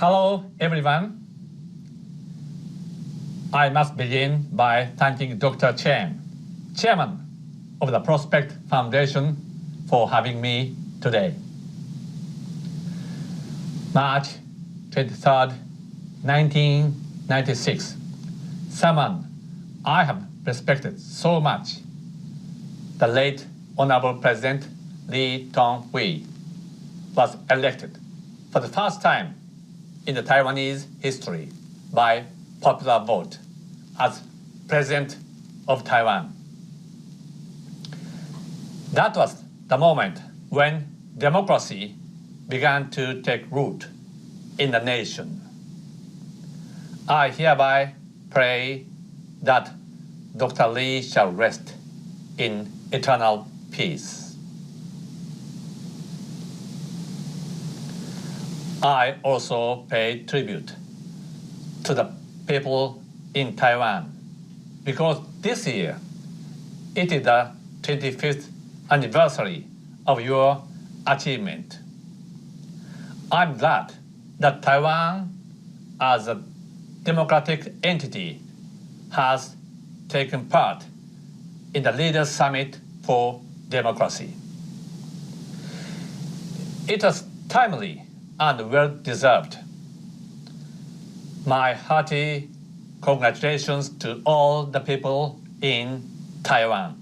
Hello, everyone. I must begin by thanking Dr. Chen, Chairman of the Prospect Foundation, for having me today. March 23rd, 1996. Someone I have respected so much, the late Honorable President Lee Tong-hui, was elected for the first time in the Taiwanese history by popular vote as President of Taiwan. That was the moment when democracy began to take root in the nation. I hereby pray that Dr. Lee shall rest in eternal peace. I also pay tribute to the people in Taiwan because this year it is the 25th anniversary of your achievement. I'm glad that Taiwan, as a democratic entity, has taken part in the Leaders' Summit for Democracy. It was timely and well-deserved. My hearty congratulations to all the people in Taiwan.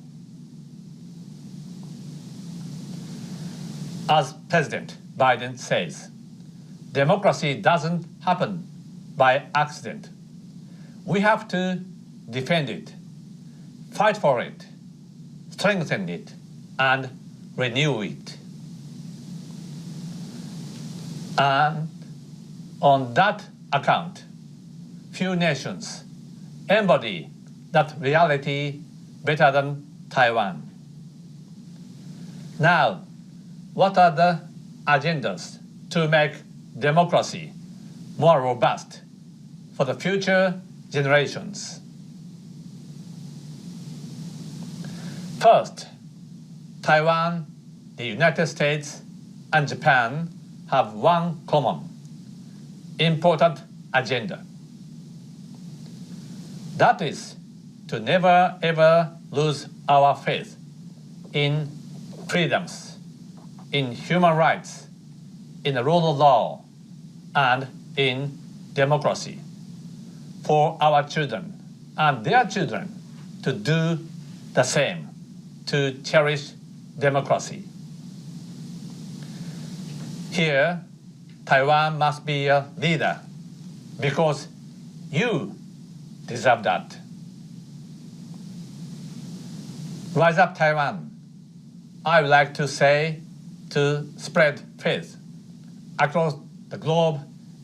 As President Biden says, democracy doesn't happen by accident. We have to defend it, fight for it, strengthen it, and renew it. And on that account, few nations embody that reality better than Taiwan. Now, what are the agendas to make democracy more robust for the future generations? First, Taiwan, the United States, and Japan have one common, important agenda. That is to never ever lose our faith in freedoms, in human rights, in the rule of law, and in democracy for our children and their children to do the same, to cherish democracy. Here, Taiwan must be a leader because you deserve that. Rise up, Taiwan. I would like to say to spread faith across the globe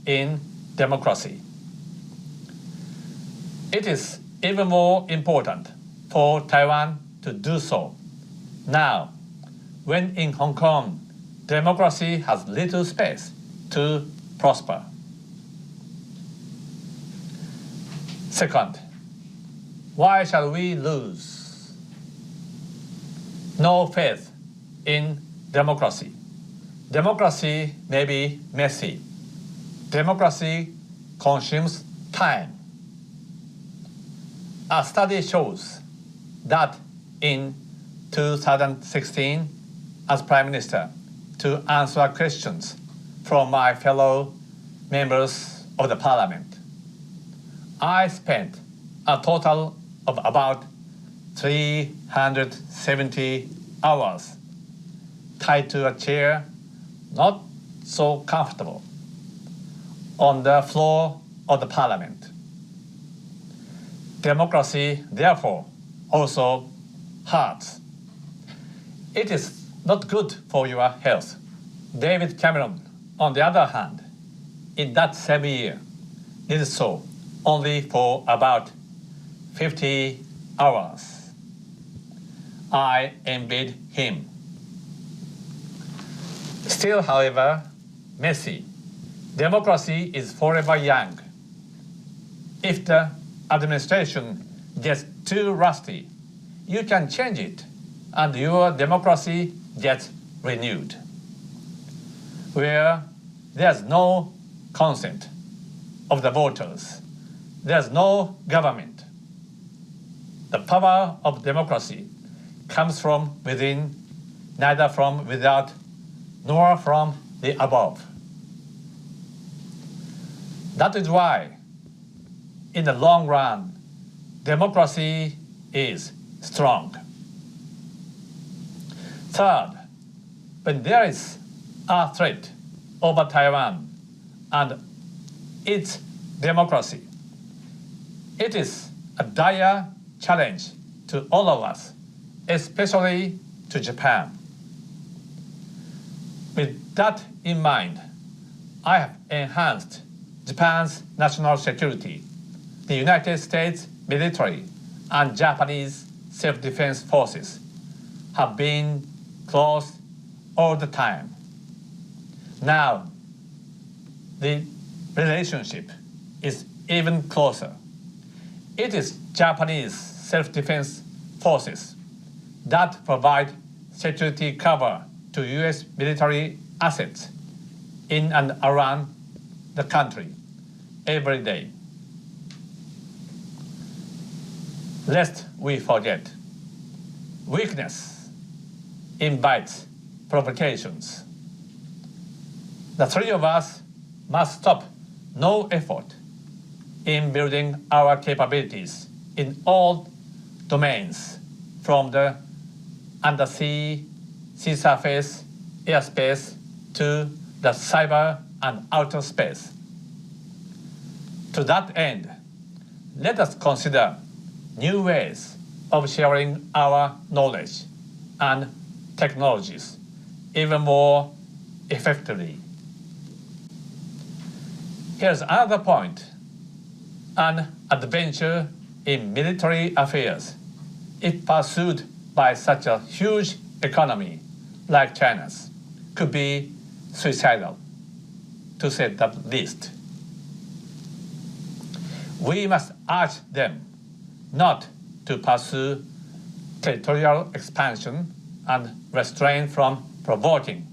in democracy. It is even more important for Taiwan to do so now, when in Hong Kong, democracy has little space to prosper. Second, why shall we lose no faith in democracy? Democracy may be messy. Democracy consumes time. A study shows that in 2016, as Prime Minister, to answer questions from my fellow members of the Parliament, I spent a total of about 370 hours tied to a chair, not so comfortable, on the floor of the Parliament. Democracy, therefore, also hurts. It is not good for your health. David Cameron, on the other hand, in that same year, did so only for about 50 hours. I envied him. Still, however, messy. Democracy is forever young. If the administration gets too rusty, you can change it, and your democracy gets renewed. Where there's no consent of the voters, there's no government. The power of democracy comes from within, neither from without, nor from the above. That is why, in the long run, democracy is strong. Third, when there is a threat over Taiwan and its democracy, it is a dire challenge to all of us, especially to Japan. With that in mind, I have enhanced Japan's national security. The United States military and Japanese self-defense forces have been close all the time. Now, the relationship is even closer. It is Japanese self-defense forces that provide security cover to US military assets in and around the country every day. Lest we forget, weakness invites provocations. The three of us must stop no effort in building our capabilities in all domains, from the undersea, sea surface, airspace, to the cyber and outer space. To that end, let us consider new ways of sharing our knowledge and technologies even more effectively. Here's another point. An adventure in military affairs, if pursued by such a huge economy like China's, could be suicidal, to say the least. We must urge them not to pursue territorial expansion and refrain from provoking,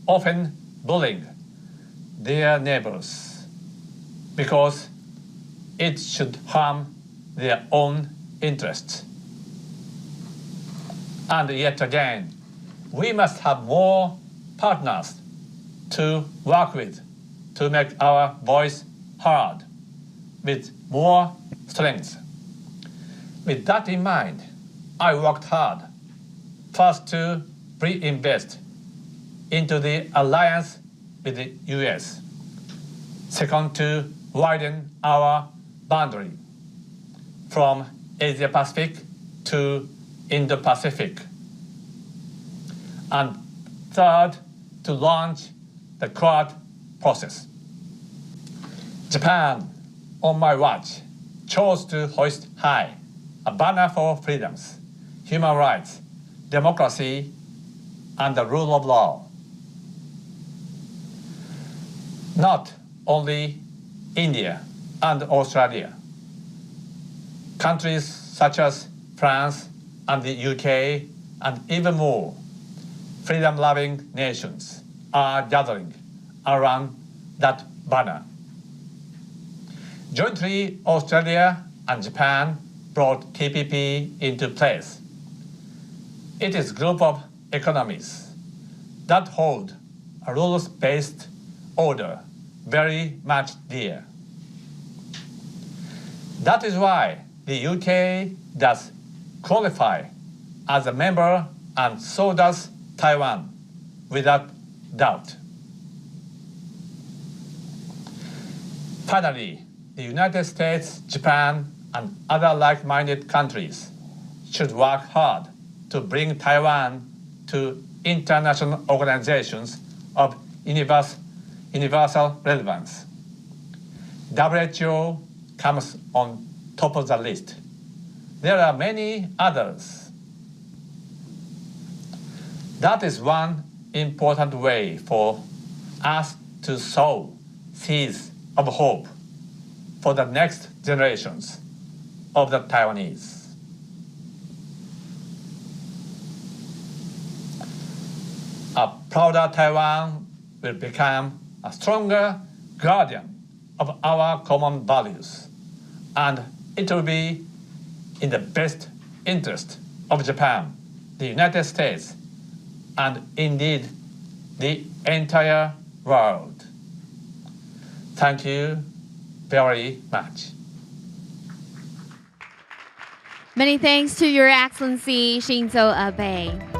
often bullying, their neighbors, because it should harm their own interests. And yet again, we must have more partners to work with to make our voice heard with more strength. With that in mind, I worked hard, first to reinvest into the alliance with the US, second to widen our boundary from Asia-Pacific to Indo-Pacific, and third, to launch the Quad process. Japan, on my watch, chose to hoist high a banner for freedoms, human rights, democracy, and the rule of law. Not only India and Australia, countries such as France and the UK, and even more freedom-loving nations are gathering around that banner. Jointly, Australia and Japan brought TPP into place. It is a group of economies that hold a rules-based order very much dear. That is why the UK does qualify as a member, and so does Taiwan, without doubt. Finally, the United States, Japan, and other like-minded countries should work hard to bring Taiwan to international organizations of universal relevance. WHO comes on top of the list. There are many others. That is one important way for us to sow seeds of hope for the next generations of the Taiwanese. A prouder Taiwan will become a stronger, guardian of our common values, and it will be in the best interest of Japan, the United States, and indeed the entire world. Thank you very much. Many thanks to Your Excellency Shinzo Abe.